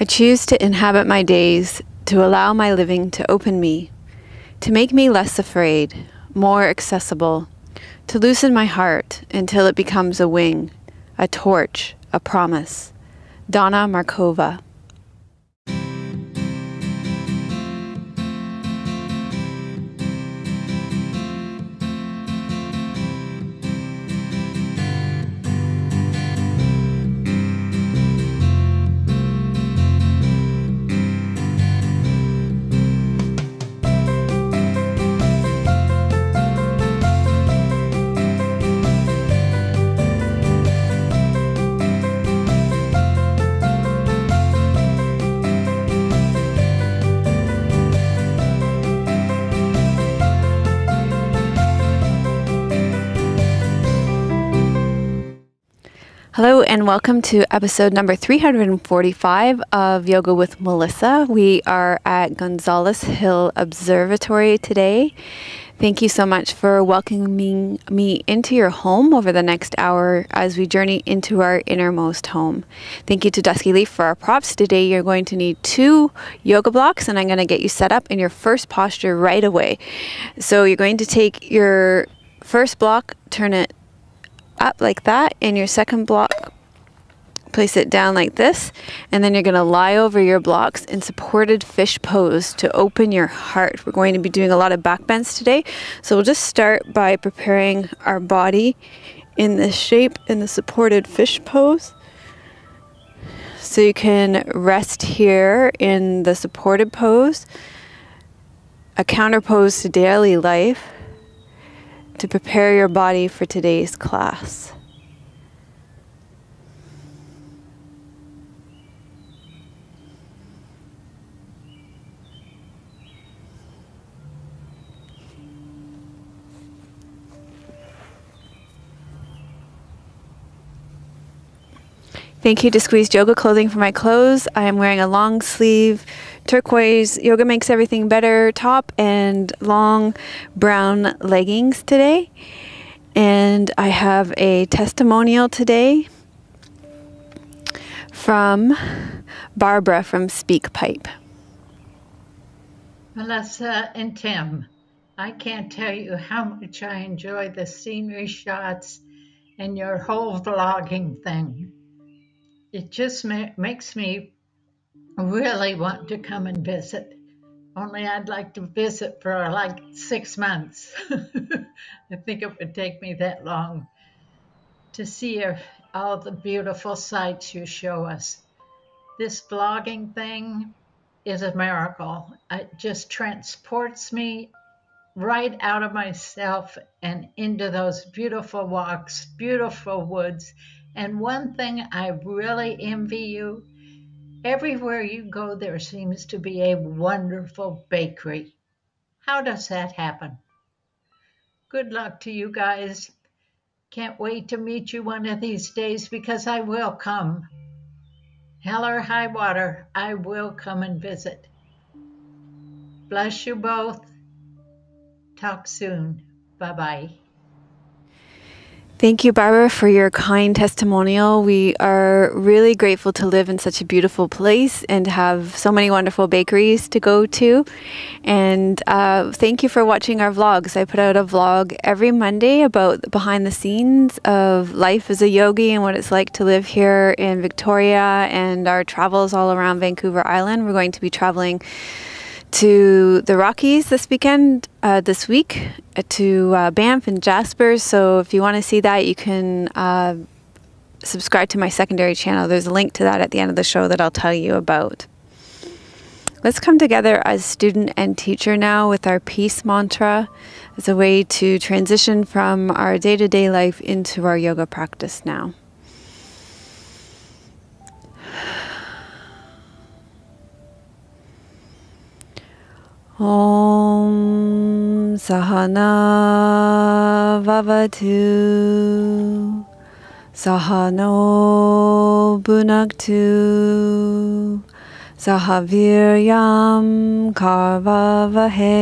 I choose to inhabit my days, to allow my living to open me, to make me less afraid, more accessible, to loosen my heart until it becomes a wing, a torch, a promise. Donna Markova. Hello and welcome to episode number 345 of Yoga with Melissa. We are at Gonzales Hill Observatory today. Thank you so much for welcoming me into your home over the next hour as we journey into our innermost home. Thank you to Dusky Leaf for our props. Today you're going to need 2 yoga blocks and I'm going to get you set up in your first posture right away. So you're going to take your first block, turn it up like that, and your second block place it down like this, and then you're going to lie over your blocks in supported fish pose to open your heart. We're going to be doing a lot of back bends today, so we'll just start by preparing our body in this shape in the supported fish pose. So you can rest here in the supported pose, a counter pose to daily life, to prepare your body for today's class. Thank you to Squeezed Yoga Clothing for my clothes. I am wearing a long sleeve turquoise Yoga Makes Everything Better top and long brown leggings today. And I have a testimonial today from Barbara from SpeakPipe. Melissa and Tim, I can't tell you how much I enjoy the scenery shots and your whole vlogging thing. It just makes me really want to come and visit. Only I'd like to visit for like 6 months. I think it would take me that long to see all the beautiful sights you show us. This vlogging thing is a miracle. It just transports me right out of myself and into those beautiful walks, beautiful woods. And one thing I really envy you, everywhere you go, there seems to be a wonderful bakery. How does that happen? Good luck to you guys. Can't wait to meet you one of these days because I will come. Hell or high water, I will come and visit. Bless you both. Talk soon. Bye-bye. Thank you, Barbara, for your kind testimonial. We are really grateful to live in such a beautiful place and have so many wonderful bakeries to go to. And thank you for watching our vlogs. I put out a vlog every Monday about behind the scenes of life as a yogi and what it's like to live here in Victoria and our travels all around Vancouver Island. We're going to be traveling to the Rockies this week, to Banff and Jasper. So if you want to see that, you can subscribe to my secondary channel. There's a link to that at the end of the show that I'll tell you about. Let's come together as student and teacher now with our peace mantra as a way to transition from our day-to-day life into our yoga practice now. Om Sahana Vavatu Sahano Bhunaktu Sahaviryam Karvavahe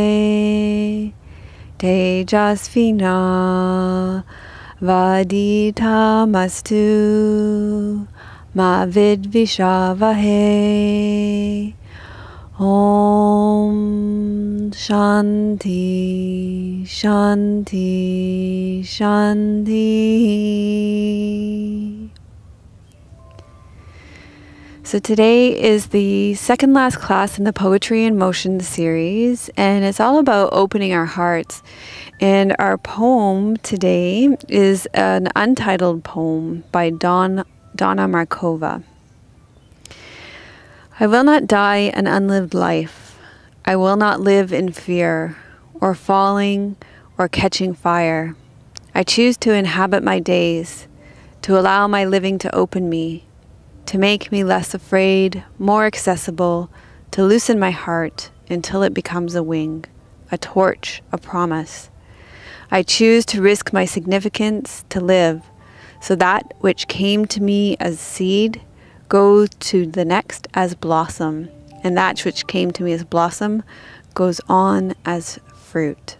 Tejasvina Vaditamastu ma vidvishavahe. Om Shanti Shanti Shanti. So today is the second last class in the Poetry in Motion series, and it's all about opening our hearts. And our poem today is an untitled poem by Donna Markova. I will not die an unlived life. I will not live in fear, or falling, or catching fire. I choose to inhabit my days, to allow my living to open me, to make me less afraid, more accessible, to loosen my heart until it becomes a wing, a torch, a promise. I choose to risk my significance to live, so that which came to me as seed goes to the next as blossom, and that which came to me as blossom goes on as fruit.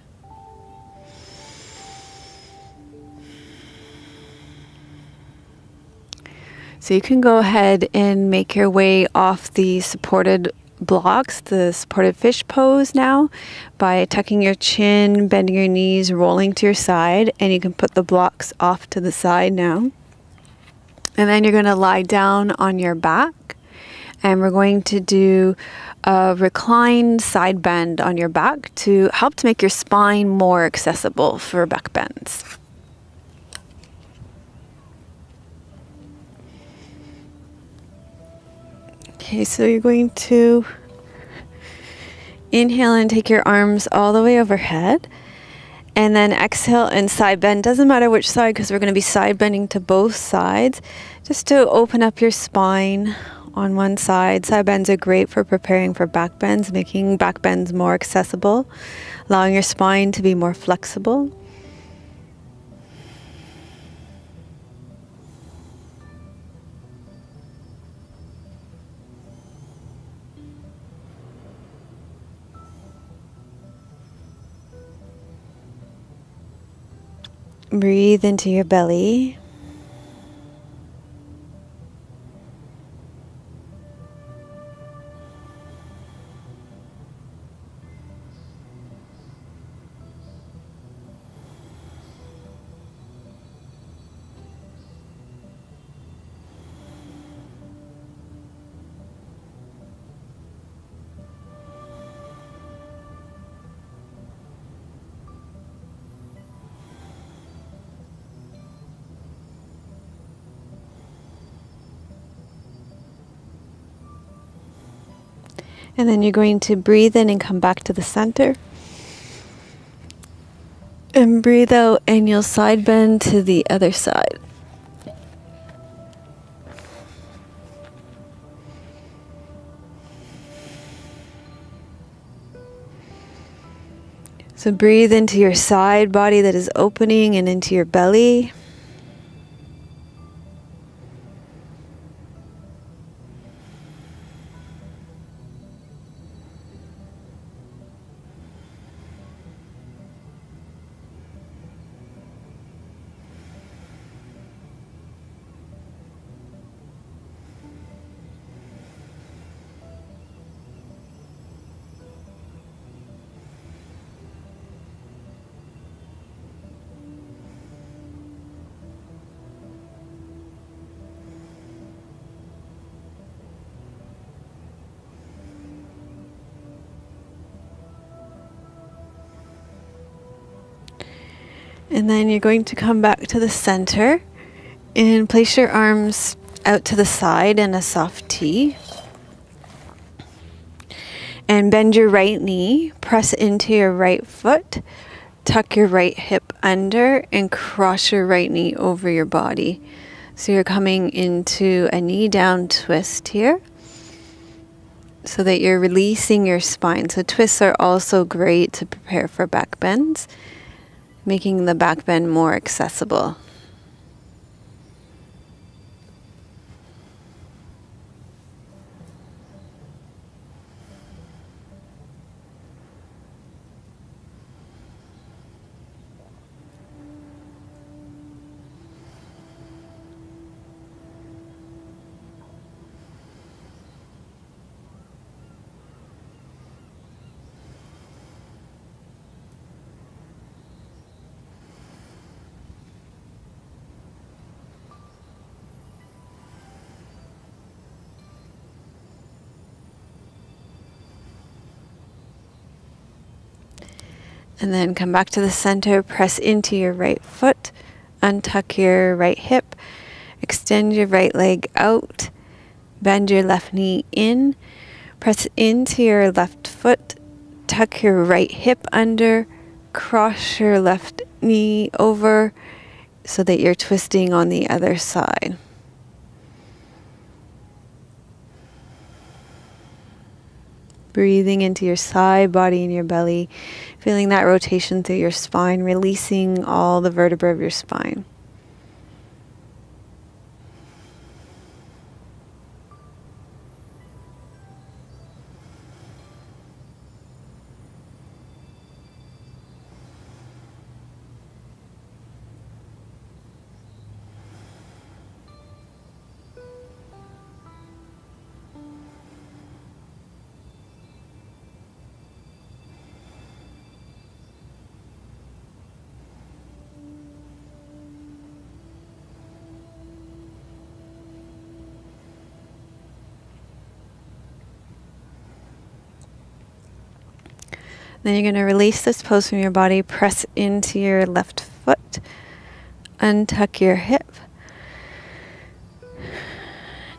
So you can go ahead and make your way off the supported blocks, the supported fish pose now, by tucking your chin, bending your knees, rolling to your side, and you can put the blocks off to the side now. And then you're going to lie down on your back, and we're going to do a reclined side bend on your back to help to make your spine more accessible for back bends. Okay, so you're going to inhale and take your arms all the way overhead, and then exhale and side bend. Doesn't matter which side, because we're going to be side bending to both sides, just to open up your spine on one side. Side bends are great for preparing for back bends, making back bends more accessible, allowing your spine to be more flexible. Breathe into your belly. And then you're going to breathe in and come back to the center. And breathe out, and you'll side bend to the other side. So breathe into your side body that is opening and into your belly. And then you're going to come back to the center and place your arms out to the side in a soft T. And bend your right knee, press into your right foot, tuck your right hip under, and cross your right knee over your body. So you're coming into a knee down twist here, so that you're releasing your spine. So twists are also great to prepare for back bends, making the back bend more accessible. And then come back to the center, press into your right foot, untuck your right hip, extend your right leg out, bend your left knee in, press into your left foot, tuck your right hip under, cross your left knee over so that you're twisting on the other side. Breathing into your side body and your belly, feeling that rotation through your spine, releasing all the vertebrae of your spine. Then you're going to release this pose from your body, press into your left foot, untuck your hip,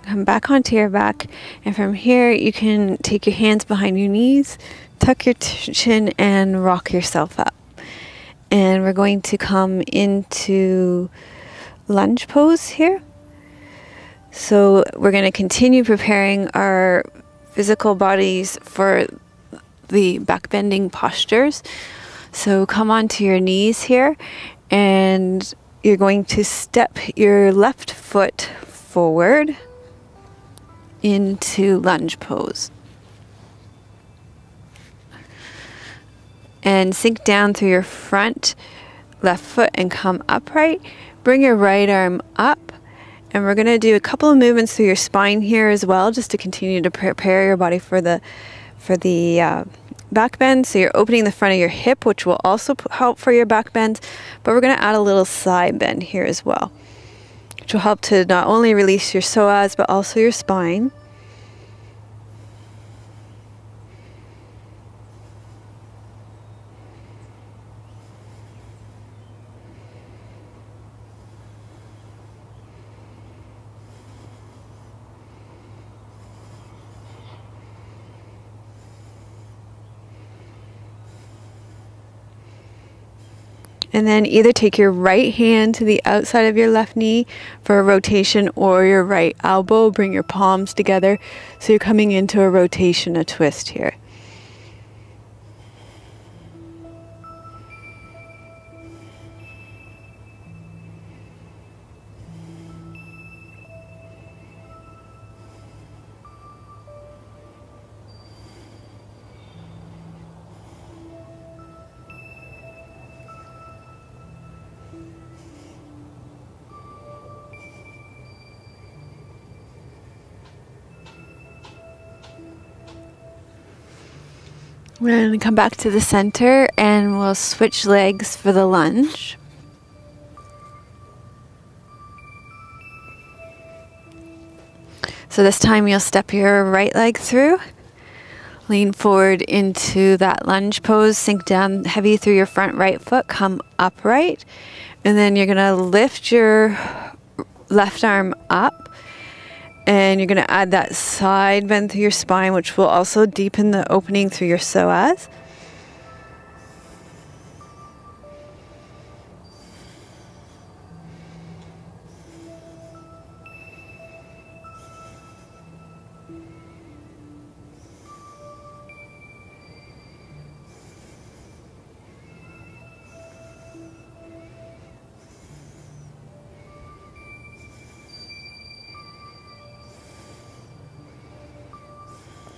come back onto your back, and from here you can take your hands behind your knees, tuck your chin, and rock yourself up. And we're going to come into lunge pose here. So we're going to continue preparing our physical bodies for the back bending postures. So come onto your knees here, and you're going to step your left foot forward into lunge pose. And sink down through your front left foot and come upright. Bring your right arm up, and we're going to do a couple of movements through your spine here as well, just to continue to prepare your body for the back bend. So you're opening the front of your hip, which will also help for your back bend, but we're going to add a little side bend here as well, which will help to not only release your psoas but also your spine. And then either take your right hand to the outside of your left knee for a rotation, or your right elbow. Bring your palms together so you're coming into a rotation, a twist here. We're going to come back to the center and we'll switch legs for the lunge. So this time you'll step your right leg through, lean forward into that lunge pose, sink down heavy through your front right foot, come upright, and then you're going to lift your left arm up. And you're going to add that side bend through your spine, which will also deepen the opening through your psoas.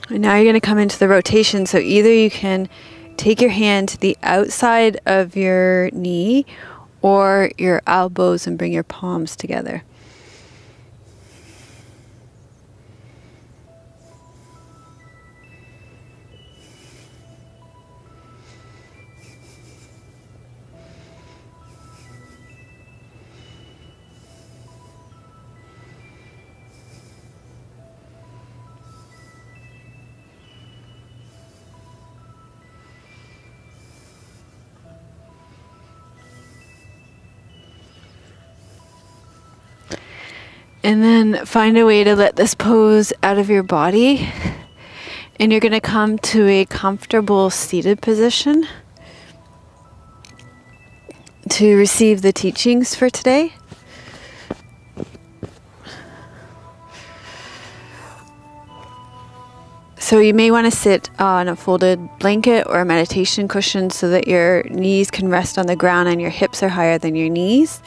And now you're going to come into the rotation. So either you can take your hand to the outside of your knee or your elbows and bring your palms together. And then find a way to let this pose out of your body. And you're going to come to a comfortable seated position to receive the teachings for today. So you may want to sit on a folded blanket or a meditation cushion so that your knees can rest on the ground and your hips are higher than your knees.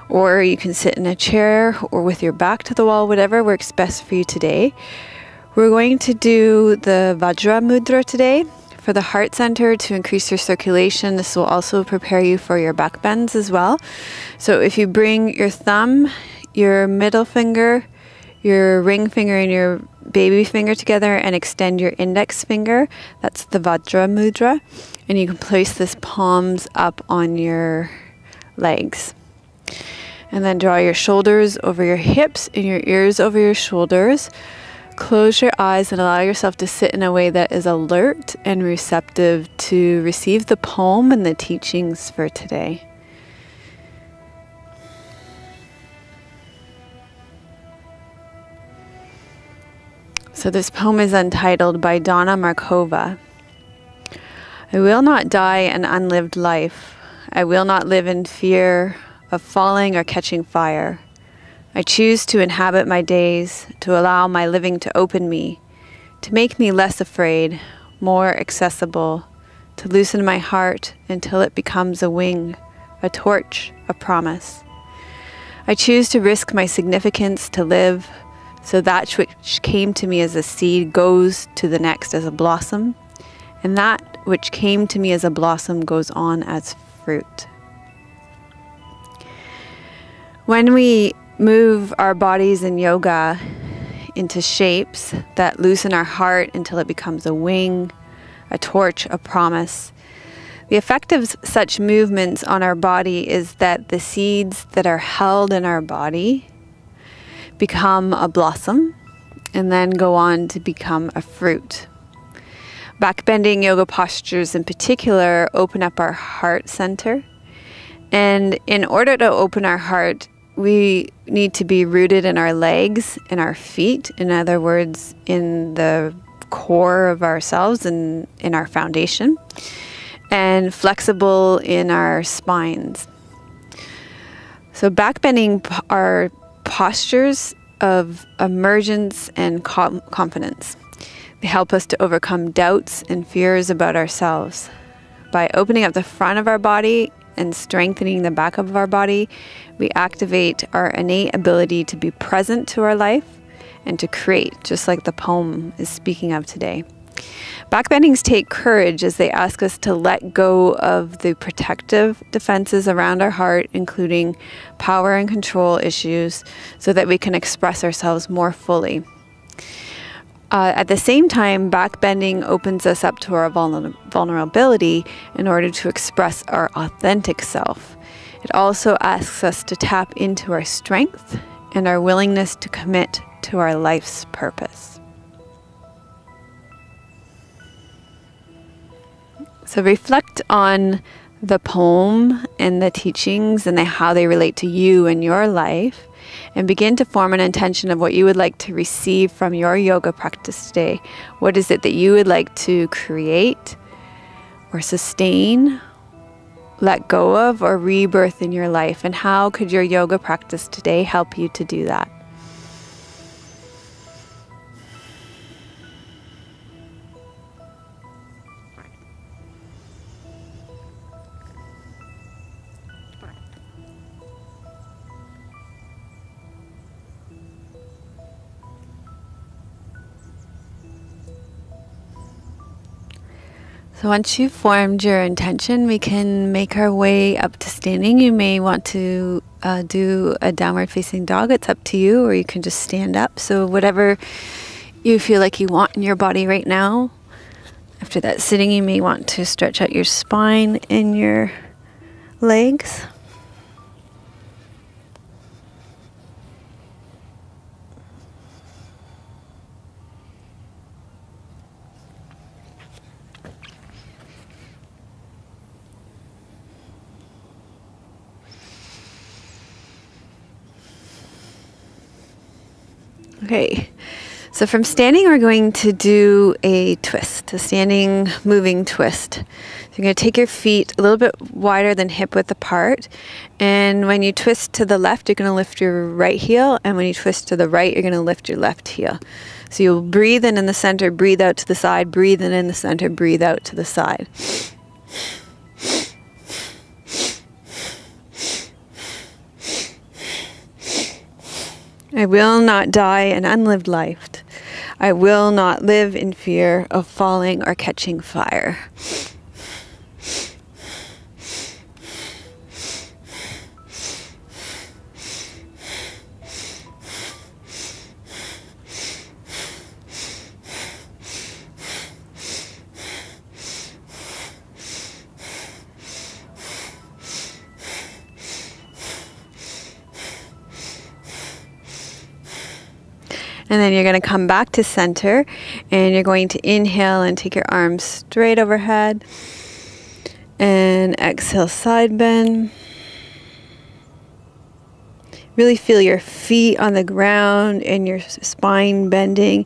Or you can sit in a chair or with your back to the wall, whatever works best for you today. We're going to do the Vajra Mudra today for the heart center to increase your circulation. This will also prepare you for your back bends as well. So if you bring your thumb, your middle finger, your ring finger and your baby finger together and extend your index finger, that's the Vajra Mudra. And you can place this palms up on your legs. And then draw your shoulders over your hips and your ears over your shoulders. Close your eyes and allow yourself to sit in a way that is alert and receptive to receive the poem and the teachings for today. So this poem is entitled by Donna Markova. I will not die an unlived life. I will not live in fear of falling or catching fire. I choose to inhabit my days, to allow my living to open me, to make me less afraid, more accessible, to loosen my heart until it becomes a wing, a torch, a promise. I choose to risk my significance to live, so that which came to me as a seed goes to the next as a blossom, and that which came to me as a blossom goes on as fruit. When we move our bodies in yoga into shapes that loosen our heart until it becomes a wing, a torch, a promise, the effect of such movements on our body is that the seeds that are held in our body become a blossom and then go on to become a fruit. Backbending yoga postures in particular open up our heart center. And in order to open our heart, we need to be rooted in our legs and our feet. In other words, in the core of ourselves and in our foundation. And flexible in our spines. So backbending are postures of emergence and confidence. They help us to overcome doubts and fears about ourselves. By opening up the front of our body and strengthening the back of our body, we activate our innate ability to be present to our life and to create, just like the poem is speaking of today. Backbendings take courage as they ask us to let go of the protective defenses around our heart, including power and control issues, so that we can express ourselves more fully. At the same time, backbending opens us up to our vulnerability in order to express our authentic self. It also asks us to tap into our strength and our willingness to commit to our life's purpose. So reflect on the poem and the teachings and how they relate to you and your life, and begin to form an intention of what you would like to receive from your yoga practice today. What is it that you would like to create or sustain, let go of, or rebirth in your life? And how could your yoga practice today help you to do that? So once you've formed your intention, we can make our way up to standing. You may want to do a downward facing dog. It's up to you, or you can just stand up. So whatever you feel like you want in your body right now. After that sitting, you may want to stretch out your spine and your legs. Okay, so from standing, we're going to do a twist, a standing moving twist. So you're going to take your feet a little bit wider than hip width apart, and when you twist to the left, you're going to lift your right heel, and when you twist to the right, you're going to lift your left heel. So you'll breathe in the center, breathe out to the side, breathe in the center, breathe out to the side. I will not die an unlived life. I will not live in fear of falling or catching fire. And then you're going to come back to center, and you're going to inhale and take your arms straight overhead, and exhale, side bend. Really feel your feet on the ground and your spine bending.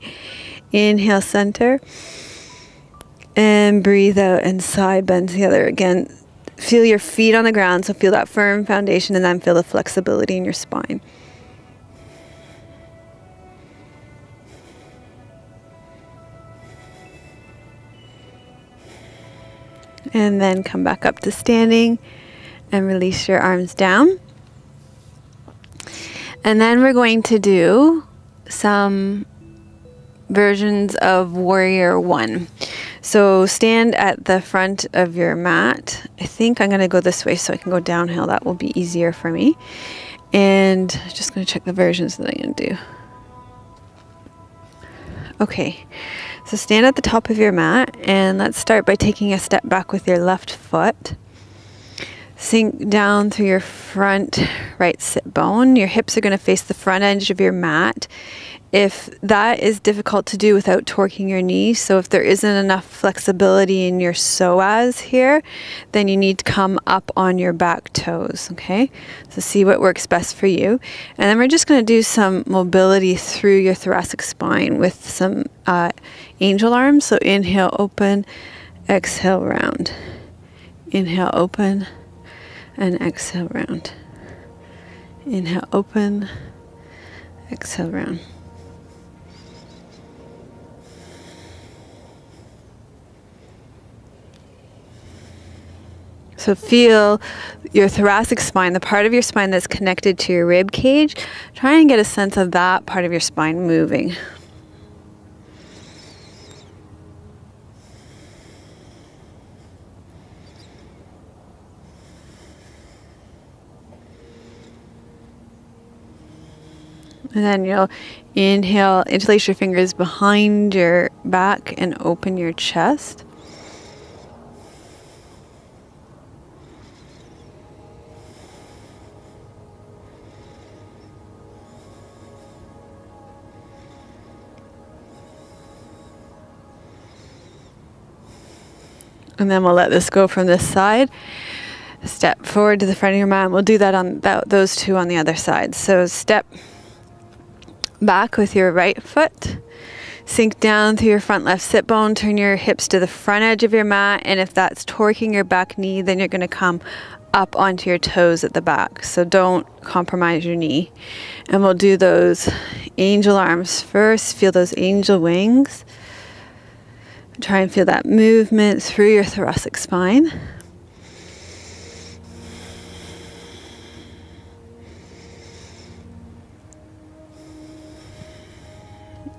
Inhale, center, and breathe out and side bend together again. Feel your feet on the ground, so feel that firm foundation, and then feel the flexibility in your spine. And then come back up to standing and release your arms down. And then we're going to do some versions of Warrior One. So stand at the front of your mat. I think I'm going to go this way so I can go downhill. That will be easier for me. And just going to check the versions that I'm going to do. Okay, so stand at the top of your mat, and let's start by taking a step back with your left foot. Sink down through your front right sit bone. Your hips are going to face the front edge of your mat. If that is difficult to do without torquing your knees, so if there isn't enough flexibility in your psoas here, then you need to come up on your back toes, okay? So see what works best for you. And then we're just going to do some mobility through your thoracic spine with some angel arms. So inhale, open, exhale, round. Inhale, open, and exhale, round. Inhale, open, exhale, round. So feel your thoracic spine, the part of your spine that's connected to your rib cage. Try and get a sense of that part of your spine moving. And then you'll inhale, interlace your fingers behind your back and open your chest. And then we'll let this go from this side. Step forward to the front of your mat. We'll do that on those two on the other side. So step back with your right foot. Sink down through your front left sit bone. Turn your hips to the front edge of your mat. And if that's torquing your back knee, then you're going to come up onto your toes at the back. So don't compromise your knee. And we'll do those angel arms first. Feel those angel wings. Try and feel that movement through your thoracic spine.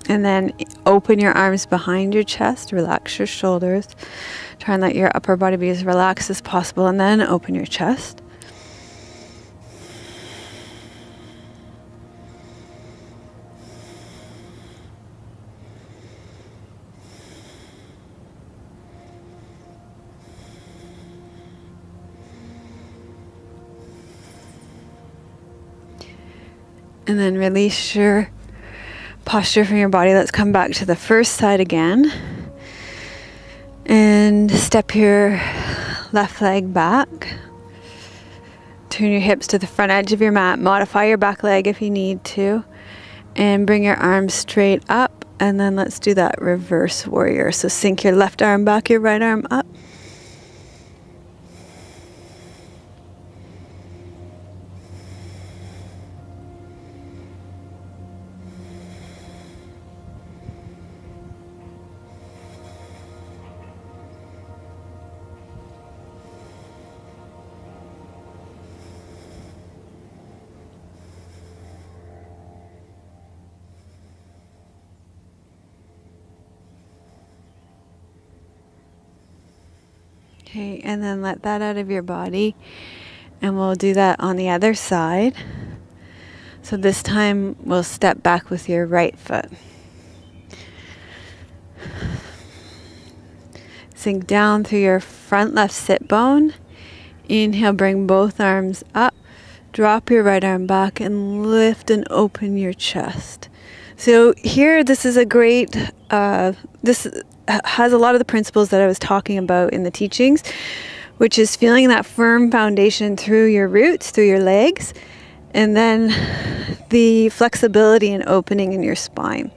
And then open your arms behind your chest, relax your shoulders. Try and let your upper body be as relaxed as possible, and then open your chest. And then release your posture from your body. Let's come back to the first side again. And step your left leg back. Turn your hips to the front edge of your mat. Modify your back leg if you need to. And bring your arms straight up, and then let's do that reverse warrior. So sink your left arm back, your right arm up. Okay, and then let that out of your body, and we'll do that on the other side. So this time we'll step back with your right foot. Sink down through your front left sit bone. Inhale, bring both arms up. Drop your right arm back and lift and open your chest. So here, this is a great, this has a lot of the principles that I was talking about in the teachings, which is feeling that firm foundation through your roots, through your legs, and then the flexibility and opening in your spine.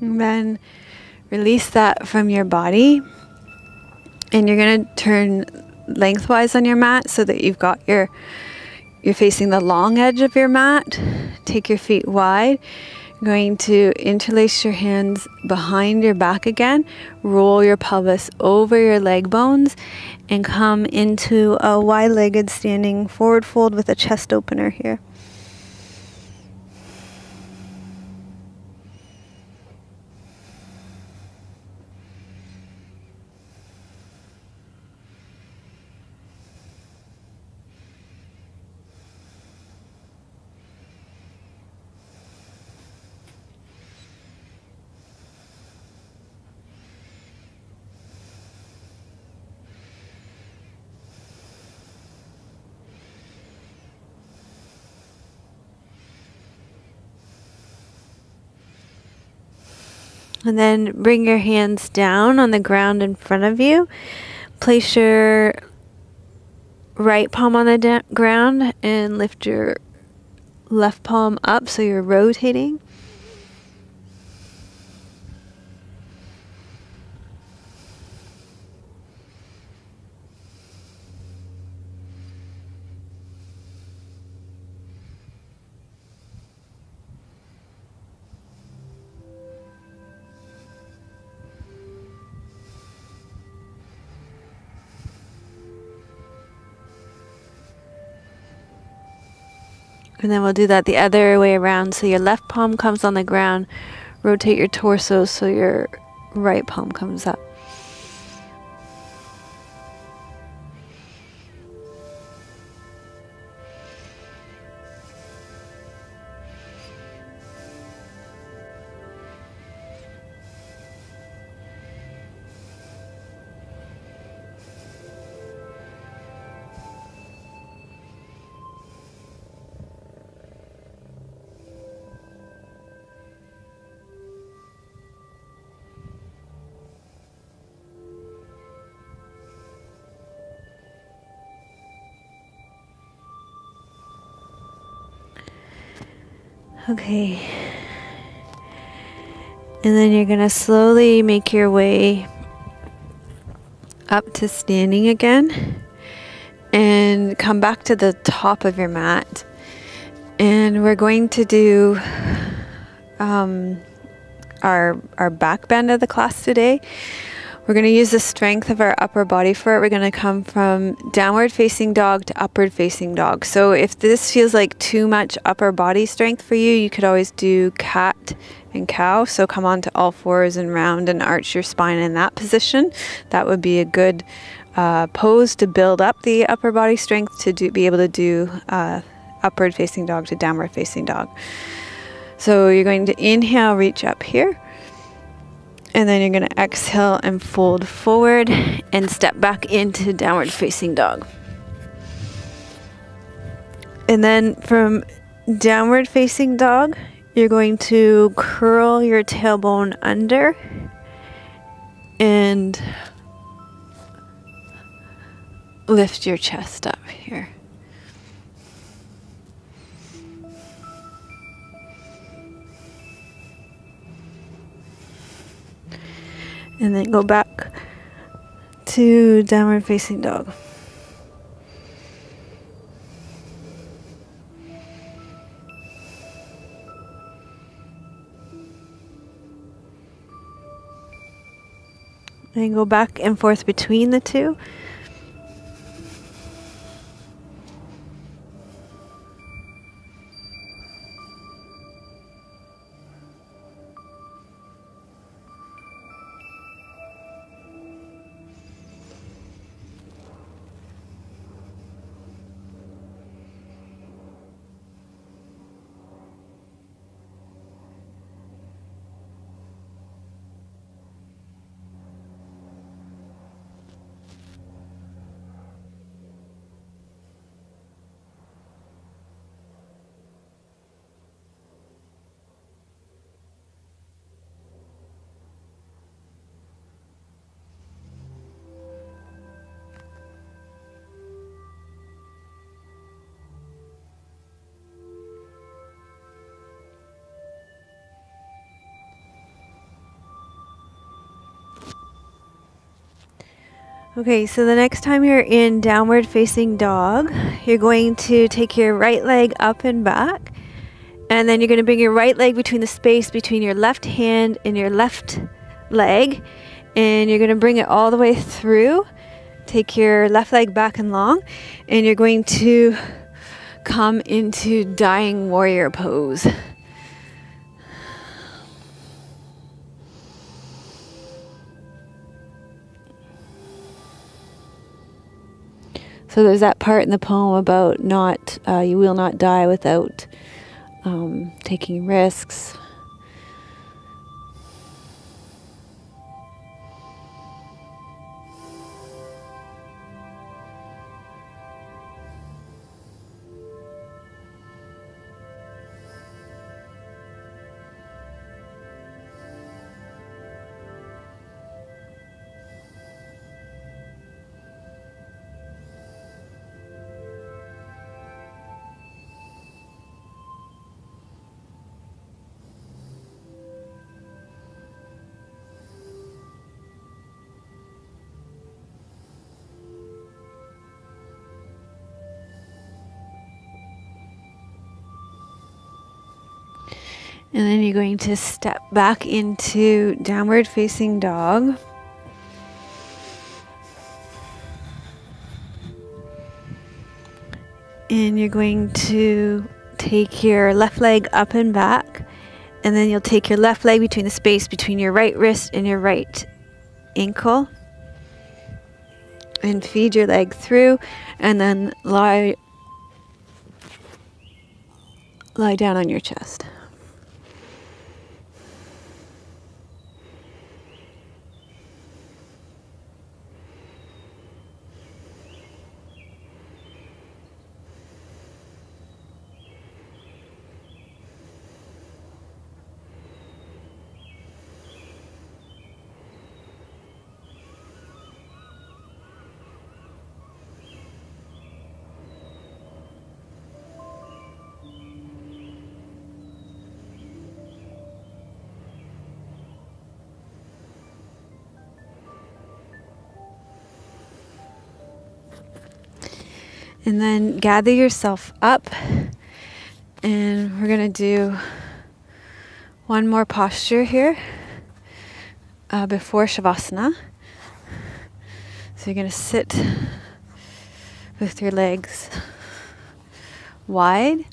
And then release that from your body, and you're going to turn lengthwise on your mat so that you've got you're facing the long edge of your mat. Take your feet wide. You're going to interlace your hands behind your back again, roll your pelvis over your leg bones, and come into a wide-legged standing forward fold with a chest opener here. And then bring your hands down on the ground in front of you. Place your right palm on the ground and lift your left palm up so you're rotating. And then we'll do that the other way around. So your left palm comes on the ground. Rotate your torso so your right palm comes up. Okay. And then you're going to slowly make your way up to standing again and come back to the top of your mat. And we're going to do our back bend of the class today. We're going to use the strength of our upper body for it. We're going to come from downward facing dog to upward facing dog. So if this feels like too much upper body strength for you, you could always do cat and cow. So come on to all fours and round and arch your spine in that position. That would be a good pose to build up the upper body strength to be able to do upward facing dog to downward facing dog. So you're going to inhale, reach up here, and then you're going to exhale and fold forward and step back into downward facing dog. And then from downward facing dog, you're going to curl your tailbone under and lift your chest up here. And then go back to downward facing dog. And go back and forth between the two. Okay, so the next time you're in downward facing dog, you're going to take your right leg up and back, and then you're going to bring your right leg between the space between your left hand and your left leg, and you're going to bring it all the way through. Take your left leg back and long, and you're going to come into dying warrior pose. So there's that part in the poem about you will not die without taking risks. And then you're going to step back into downward facing dog. And you're going to take your left leg up and back. And then you'll take your left leg between the space between your right wrist and your right ankle. And feed your leg through. And then lie down on your chest. And then gather yourself up, and we're going to do one more posture here before Shavasana. So you're going to sit with your legs wide,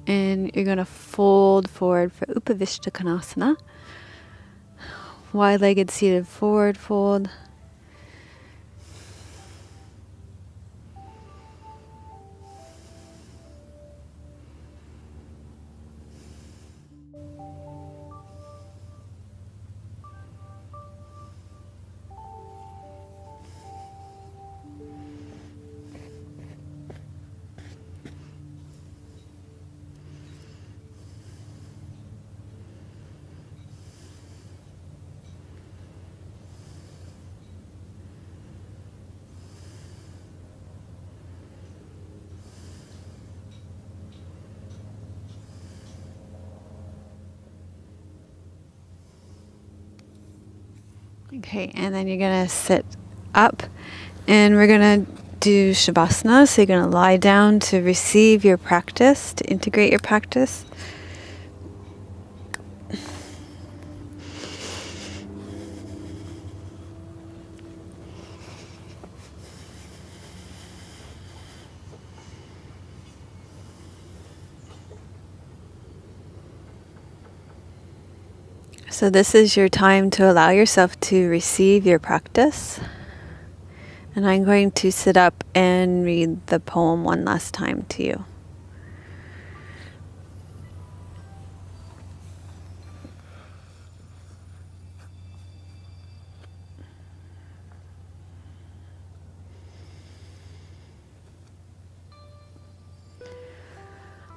and you're going to fold forward for Upavishta Konasana. Wide-legged seated forward fold. Okay, and then you're going to sit up and we're going to do Shavasana. So you're going to lie down to receive your practice, to integrate your practice. So this is your time to allow yourself to receive your practice. And I'm going to sit up and read the poem one last time to you.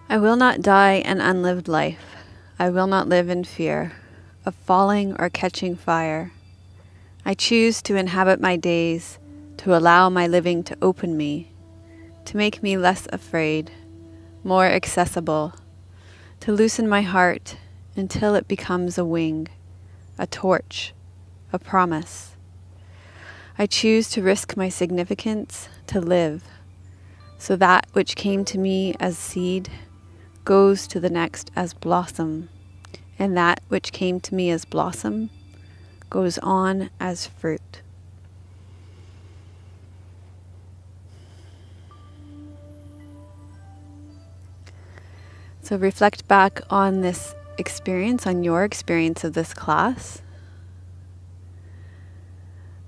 I will not die an unlived life. I will not live in fear of falling or catching fire. I choose to inhabit my days, to allow my living to open me, to make me less afraid, more accessible, to loosen my heart until it becomes a wing, a torch, a promise. I choose to risk my significance to live, so that which came to me as seed goes to the next as blossom, and that which came to me as blossom goes on as fruit. So reflect back on this experience, on your experience of this class.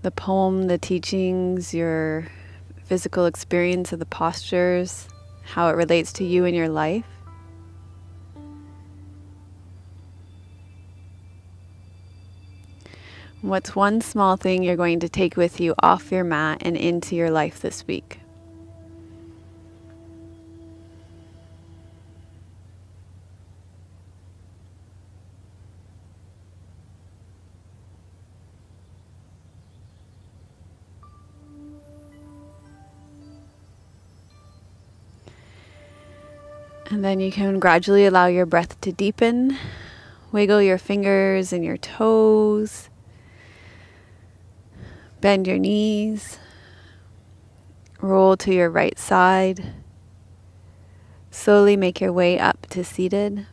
The poem, the teachings, your physical experience of the postures, how it relates to you in your life. What's one small thing you're going to take with you off your mat and into your life this week? And then you can gradually allow your breath to deepen. Wiggle your fingers and your toes. Bend your knees. Roll to your right side. Slowly make your way up to seated.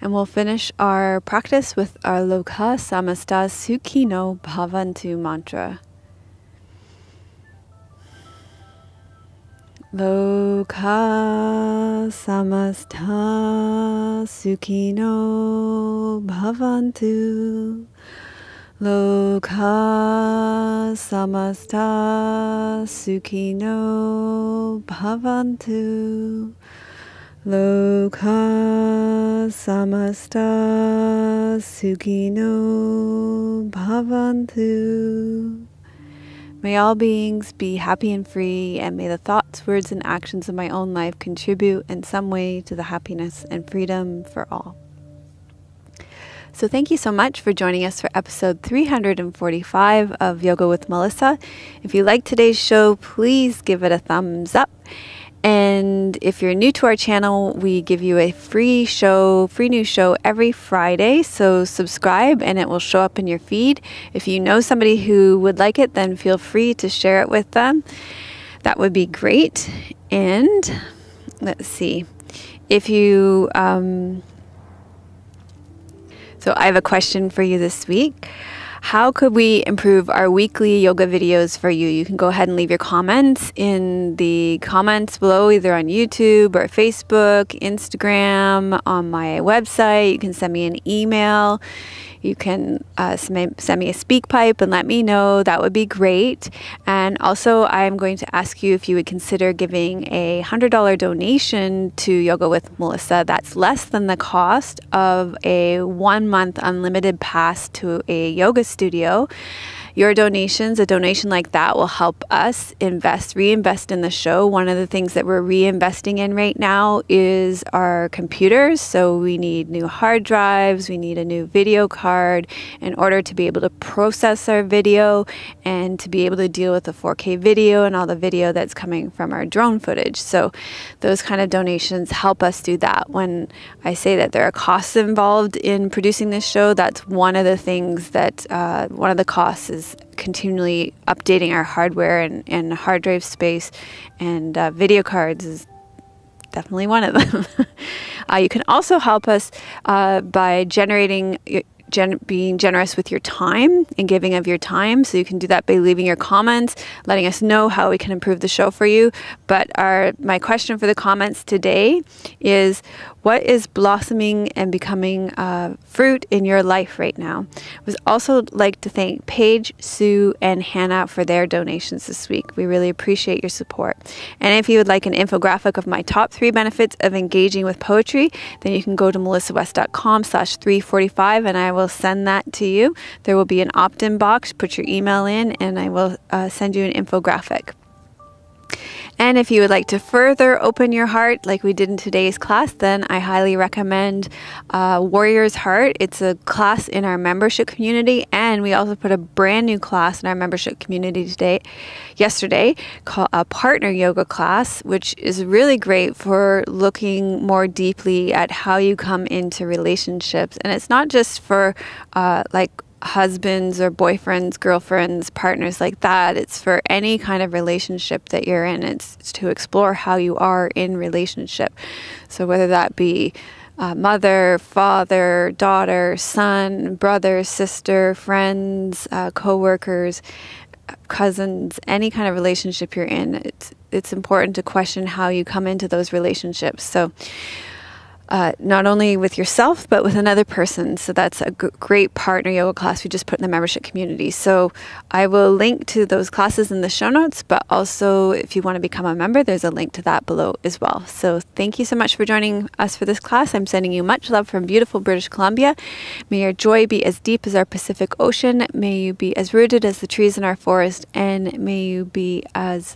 And we'll finish our practice with our Loka Samasta Sukhino Bhavantu mantra. Loka Samasta Sukhino Bhavantu. Loka Samasta Sukhino Bhavantu. Loka Samasta Sukhino Bhavantu. May all beings be happy and free, and may the thoughts, words, and actions of my own life contribute in some way to the happiness and freedom for all. So thank you so much for joining us for episode 345 of Yoga with Melissa. If you liked today's show, please give it a thumbs up. And if you're new to our channel, we give you a free new show every Friday. So subscribe and it will show up in your feed. If you know somebody who would like it, then feel free to share it with them. That would be great. And let's see. If you, so I have a question for you this week. How could we improve our weekly yoga videos for you? You can go ahead and leave your comments in the comments below, either on YouTube or Facebook, Instagram, on my website. You can send me an email. You can send me a speak pipe and let me know. That would be great. And also, I'm going to ask you if you would consider giving a $100 donation to Yoga with Melissa. That's less than the cost of a 1-month unlimited pass to a yoga studio. Your donations, a donation like that will help us reinvest in the show. One of the things that we're reinvesting in right now is our computers. So we need new hard drives, we need a new video card in order to be able to process our video and to be able to deal with the 4K video and all the video that's coming from our drone footage. So those kind of donations help us do that. When I say that there are costs involved in producing this show, that's one of the things that one of the costs is continually updating our hardware and hard drive space, and video cards is definitely one of them. You can also help us by being generous with your time and giving of your time. So you can do that by leaving your comments, letting us know how we can improve the show for you. But my question for the comments today is, what is blossoming and becoming fruit in your life right now? I would also like to thank Paige, Sue, and Hannah for their donations this week. We really appreciate your support. And if you would like an infographic of my top 3 benefits of engaging with poetry, then you can go to melissawest.com/345 and I will send that to you. There will be an opt-in box. Put your email in and I will send you an infographic. And if you would like to further open your heart like we did in today's class, then I highly recommend Warrior's Heart. It's a class in our membership community, and we also put a brand new class in our membership community yesterday called a partner yoga class, which is really great for looking more deeply at how you come into relationships. And it's not just for like husbands or boyfriends, girlfriends, partners like that. It's for any kind of relationship that you're in. It's to explore how you are in relationship. So whether that be mother, father, daughter, son, brother, sister, friends, co-workers, cousins, any kind of relationship you're in, it's important to question how you come into those relationships. So not only with yourself, but with another person. So that's a great partner yoga class we just put in the membership community. So I will link to those classes in the show notes, but also if you want to become a member, there's a link to that below as well. So thank you so much for joining us for this class. I'm sending you much love from beautiful British Columbia. May your joy be as deep as our Pacific Ocean. May you be as rooted as the trees in our forest, and may you be as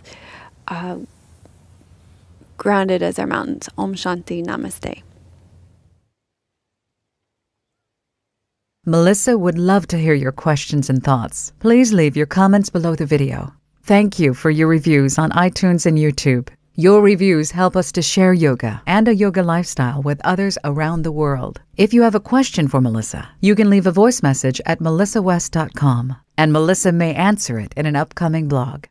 grounded as our mountains. Om Shanti. Namaste. Melissa would love to hear your questions and thoughts. Please leave your comments below the video. Thank you for your reviews on iTunes and YouTube. Your reviews help us to share yoga and a yoga lifestyle with others around the world. If you have a question for Melissa, you can leave a voice message at melissawest.com, and Melissa may answer it in an upcoming blog.